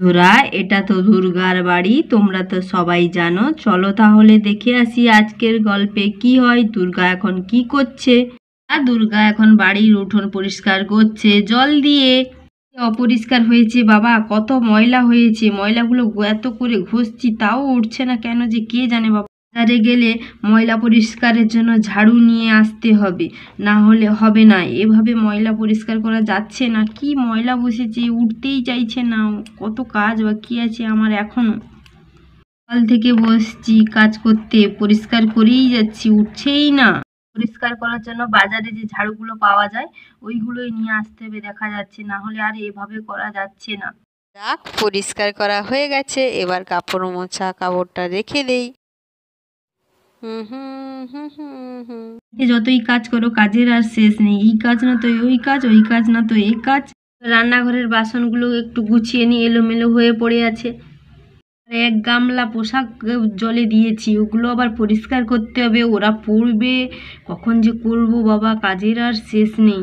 বন্ধুরা, এটা তো দুর্গার বাড়ি, তোমরা তো সবাই জানো। চলো তাহলে দেখে আসি আজকের গল্পে কি হয়। দুর্গা এখন কি করছে? দুর্গা এখন বাড়ির উঠোন পরিষ্কার করছে জল দিয়ে। অপরিষ্কার হয়েছে বাবা, কত ময়লা হয়েছে। ময়লাগুলো এত করে ঘষছি তাও উঠছে না কেন যে কে জানে বাবা। বাজারে গেলে ময়লা পরিষ্কারের জন্য ঝাড়ু নিয়ে আসতে হবে, না হলে হবে না। এভাবে ময়লা পরিষ্কার করা যাচ্ছে না। কি ময়লা বসেছে, উঠতেই চাইছে না। কত কাজ বাকি আছে আমার এখনো। সকাল থেকে বসছি কাজ করতে, পরিষ্কার করেই যাচ্ছি, উঠছেই না। পরিষ্কার করার জন্য বাজারে যে ঝাড়ুগুলো পাওয়া যায় ওইগুলোই নিয়ে আসতে হবে, দেখা যাচ্ছে, না হলে আর এভাবে করা যাচ্ছে না। যাক, পরিষ্কার করা হয়ে গেছে, এবার কাপড় মোছা কাপড়টা রেখে দেই। হুম হুম হুম হুম হুম যতই কাজ করো কাজের আর শেষ নেই। এই কাজ না তো ওই কাজ, ওই কাজ না তো এই কাজ। রান্নাঘরের বাসনগুলো একটু গুছিয়ে নিয়ে এলোমেলো হয়ে পড়ে আছে। এক গামলা পোশাক জলে দিয়েছি, ওগুলো আবার পরিষ্কার করতে হবে, ওরা পড়বে। কখন যে করব বাবা, কাজের আর শেষ নেই।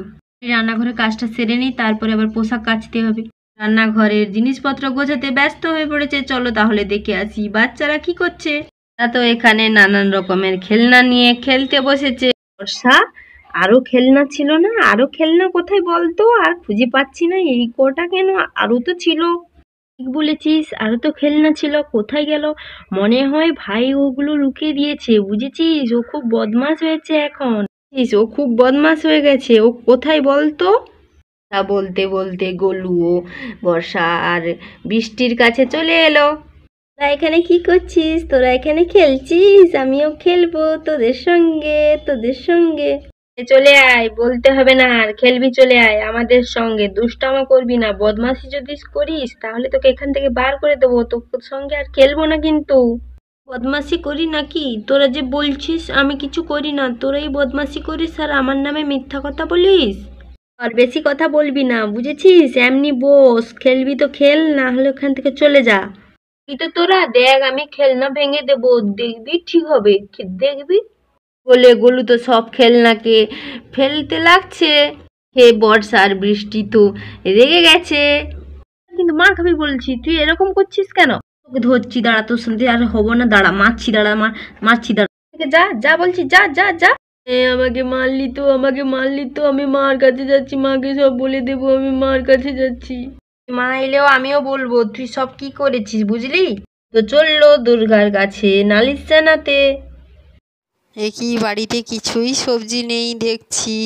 রান্নাঘরের কাজটা সেরে নিই, তারপরে আবার পোশাক কাচতে হবে। রান্নাঘরের জিনিসপত্র গোছাতে ব্যস্ত হয়ে পড়েছে। চলো তাহলে দেখে আসি বাচ্চারা কি করছে। তারা তো এখানে নানান রকমের খেলনা নিয়ে খেলতে বসেছে। বর্ষা, আরো খেলনা ছিল না? আরো খেলনা কোথায় বলতো? আর খুঁজে পাচ্ছি না। এই কটা কেন? আরো তো ছিল। ঠিক বলেছিস, আরো তো খেলনা ছিল, কোথায় গেল? মনে হয় ভাই ওগুলো লুকিয়ে দিয়েছে, বুঝেছিস? ও খুব বদমাশ হয়েছে এখন। ও খুব বদমাশ হয়ে গেছে। ও কোথায় বলতো? তা বলতে বলতে গোলু ও বর্ষা আর বৃষ্টির কাছে চলে এলো। তোরা এখানে কি করছিস? তোরা এখানে খেলছিস? আমিও খেলবো তোদের সঙ্গে, তোদের সঙ্গে। চলে আয়, বলতে হবে না আর, খেলবি চলে আয় আমাদের সঙ্গে। দুষ্টামো করবি না, বদমাশি যদি করিস তাহলে তোকে এখান থেকে বার করে দেবো। তোর সঙ্গে আর খেলবো না কিন্তু। বদমাশি করি নাকি? তোরা যে বলছিস আমি কিছু করি না, তোরাই বদমাশি করিস আর আমার নামে মিথ্যা কথা বলিস। আর বেশি কথা বলবি না, বুঝেছিস? এমনি বস, খেলবি তো খেল, না হলে ওখান থেকে চলে যা। তুই তো, তোরা দেখ, আমি খেলনা ভেঙে দেবো, দেখবি ঠিক হবে, দেখবি। বলে গোলু তো সব খেলনাকে ফেলতে লাগছে। হে বর্ষা আর বৃষ্টি তো রেগে গেছে। কিন্তু মা খাবি বলছি, তুই এরকম করছিস কেন? তোকে ধরছি, দাঁড়া, তোর সঙ্গে আর হবো না, দাঁড়া, মারছি, দাঁড়া, মারছি, দাঁড়া। যা যা বলছি, যা যা যা। আমাকে মারলি তো, আমাকে মারলি তো, আমি মার কাছে যাচ্ছি, মাকে সব বলে দেবো, আমি মার কাছে যাচ্ছি। মা এলেও আমিও বলবো তুই সব কি করেছিস, বুঝলি? তো চললো দুর্গার কাছে নালিশ জানাতে। কি বাড়িতে কিছুই সবজি নেই দেখছি,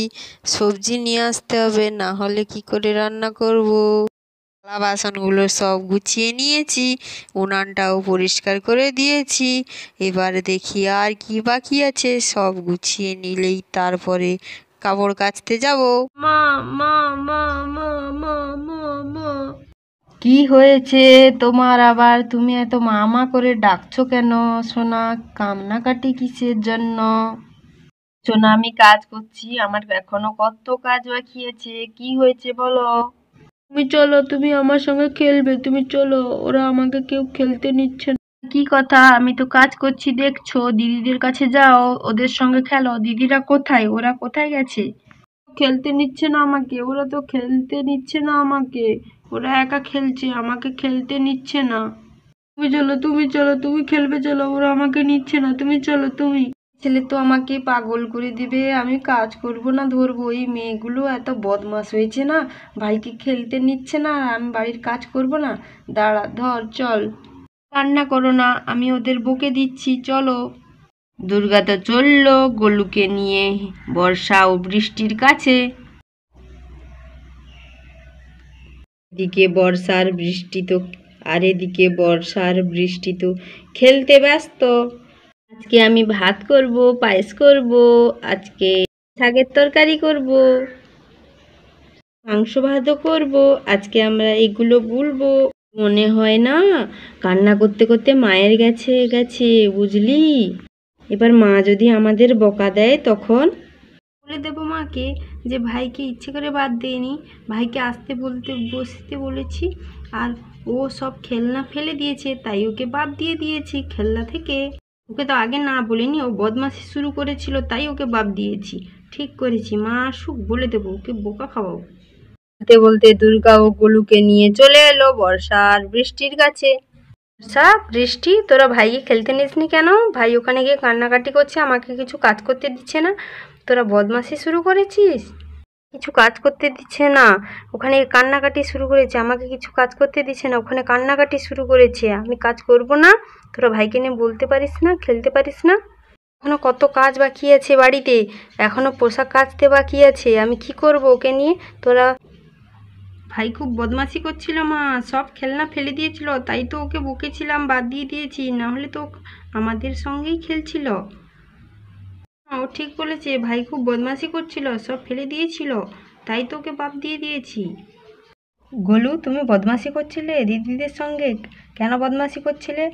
সবজি নিয়ে আসতে হবে, না হলে কি করে রান্না করব। থালা বাসনগুলো সব গুছিয়ে নিয়েছি, উনানটাও পরিষ্কার করে দিয়েছি। এবার দেখি আর কি বাকি আছে, সব গুছিয়ে নিলেই তারপরে কাপড় কাচতে যাব। মা মা মা মা মা মা মা কি হয়েছে তোমার আবার? তুমি এত মামা করে ডাকছো কেন সোনা? কান্নাকাটি কিসের জন্য? সোনা, আমি কাজ করছি, আমার এখনো কত কাজ বাকি আছে। কি হয়েছে বলো? তুমি চলো, তুমি আমার সঙ্গে খেলবে, তুমি চলো। ওরা আমাকে কেউ খেলতে নিচ্ছে না। কি কথা? আমি তো কাজ করছি দেখছো। দিদিদের কাছে যাও, ওদের সঙ্গে খেলো। দিদিরা কোথায়? ওরা কোথায় গেছে? খেলতে নিচ্ছে না আমাকে, ওরা তো খেলতে নিচ্ছে না আমাকে। ওরা একা খেলছে, আমাকে খেলতে নিচ্ছে না। তুমি চলো, তুমি চলো, তুমি খেলবে, চলো। ওরা আমাকে নিচ্ছে না, তুমি চলো তুমি। ছেলে তো আমাকে পাগল করে দিবে। আমি কাজ করব না ধরবো। এই মেয়েগুলো এত বদমাশ হয়েছে না, ভাইকে খেলতে নিচ্ছে না আর আমি বাড়ির কাজ করব না। দাঁড়া, ধর, চল। কান্না করো না, আমি ওদের বকে দিচ্ছি, চলো। দুর্গা তো চললো গোলুকে নিয়ে বর্ষা ও বৃষ্টির কাছে। এদিকে বর্ষার বৃষ্টি তো এদিকে বর্ষার বৃষ্টি তো খেলতে ব্যস্ত। আজকে আমি ভাত করব, পায়েস করব, আজকে শাকের তরকারি করব, মাংস ভাতও করব। আজকে আমরা এগুলো বলবো। মনে হয় না কান্না করতে করতে মায়ের গেছে গেছে, বুঝলি? এবার মা যদি আমাদের বকা দেয় তখন বলে দেবো মাকে যে ভাইকে ইচ্ছে করে বাদ দেয়নি, ভাইকে বসতে বলেছি আর ও সব খেলনা ফেলে দিয়েছে, তাই ওকে বাদ দিয়ে দিয়েছি খেলনা থেকে। ওকে তো আগে না বলিনি, ও বদমাশি শুরু করেছিল তাই ওকে বাদ দিয়েছি। ঠিক করেছি, মা আসুক বলে দেবো, ওকে বোকা খাওয়াবো। বলতে বলতে দুর্গা ও গোলুকে নিয়ে চলে এলো বর্ষা আর বৃষ্টির কাছে। বর্ষা, বৃষ্টি, তোরা ভাইকে খেলতে নিসনি কেন? ভাই ওখানে গিয়ে কান্নাকাটি করছে, আমাকে কিছু কাজ করতে দিচ্ছে না। তোরা বদমাশি শুরু করেছিস? কিছু কাজ করতে দিচ্ছে না, ওখানে কান্নাকাটি শুরু করেছে। আমাকে কিছু কাজ করতে দিচ্ছে না, ওখানে কান্নাকাটি শুরু করেছে। আমি কাজ করব না? তোরা ভাইকে নিয়ে বলতে পারিস না, খেলতে পারিস না? এখনো কত কাজ বাকি আছে বাড়িতে, এখনো পোশাক কাচতে বাকি আছে। আমি কি করব ওকে নিয়ে? তোরা ভাই খুব বদমাশি করছিল মা, সব খেলনা ফেলে দিয়েছিল, তাই তো ওকে বকেছিলাম, বাদ দিয়ে দিয়েছি, না হলে তো আমাদের সঙ্গেই খেলছিল। ও ঠিক বলেছে, ভাই খুব বদমাশি করছিল, সব ফেলে দিয়েছিল, তাই তো ওকে বাদ দিয়ে দিয়েছি। গোলু, তুমি বদমাশি করছিলে দিদিদের সঙ্গে? কেন বদমাশি করছিলে?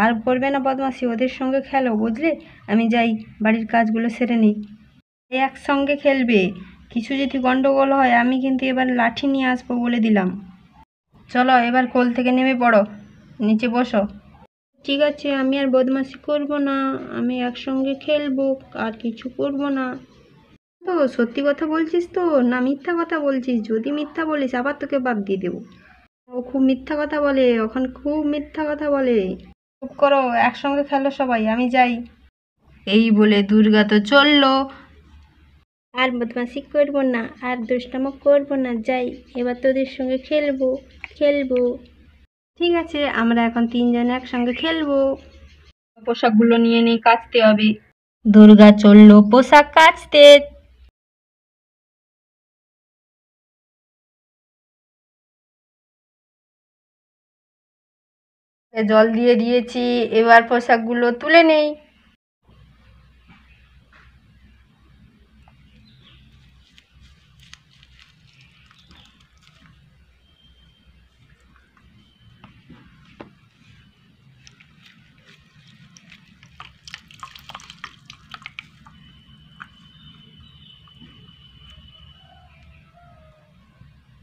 আর করবে না বদমাশি, ওদের সঙ্গে খেলো, বুঝলে? আমি যাই, বাড়ির কাজগুলো সেরে নিই। একসঙ্গে খেলবে, কিছু যদি গন্ডগোল হয় আমি কিন্তু এবার লাঠি নিয়ে আসবো বলে দিলাম। চলো এবার কোল থেকে নেমে পড়ো, নিচে বসো। ঠিক আছে, আমি আর বদমাশি করব না, আমি একসঙ্গে খেলবো, আর কিছু করব না। তো সত্যি কথা বলছিস তো, না মিথ্যা কথা বলছিস? যদি মিথ্যা বলিস আবার তোকে বাদ দিয়ে দেবো। ও খুব মিথ্যা কথা বলে, ওখানে খুব মিথ্যা কথা বলে। চুপ করো, একসঙ্গে খেলো সবাই, আমি যাই। এই বলে দুর্গা তো চললো। আর বদমাশি করব না, আর দুষ্টামো করব না, যাই, এবার তোদের সঙ্গে খেলবো খেলবো। ঠিক আছে, আমরা এখন তিনজন একসঙ্গে খেলবো। পোশাকগুলো নিয়ে নিয়ে কাচতে হবে। দুর্গা চললো পোশাক কাচতে। জল দিয়ে দিয়েছি, এবার পোশাকগুলো তুলে নেই।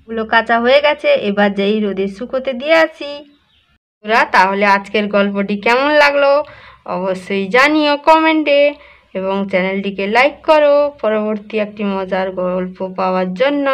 গুলো কাঁচা হয়ে গেছে, এবার যেই রোদে শুকোতে দিয়ে আসি। তোরা তাহলে আজকের গল্পটি কেমন লাগলো অবশ্যই জানিও কমেন্টে, এবং চ্যানেলটিকে লাইক করো পরবর্তী একটি মজার গল্প পাওয়ার জন্য।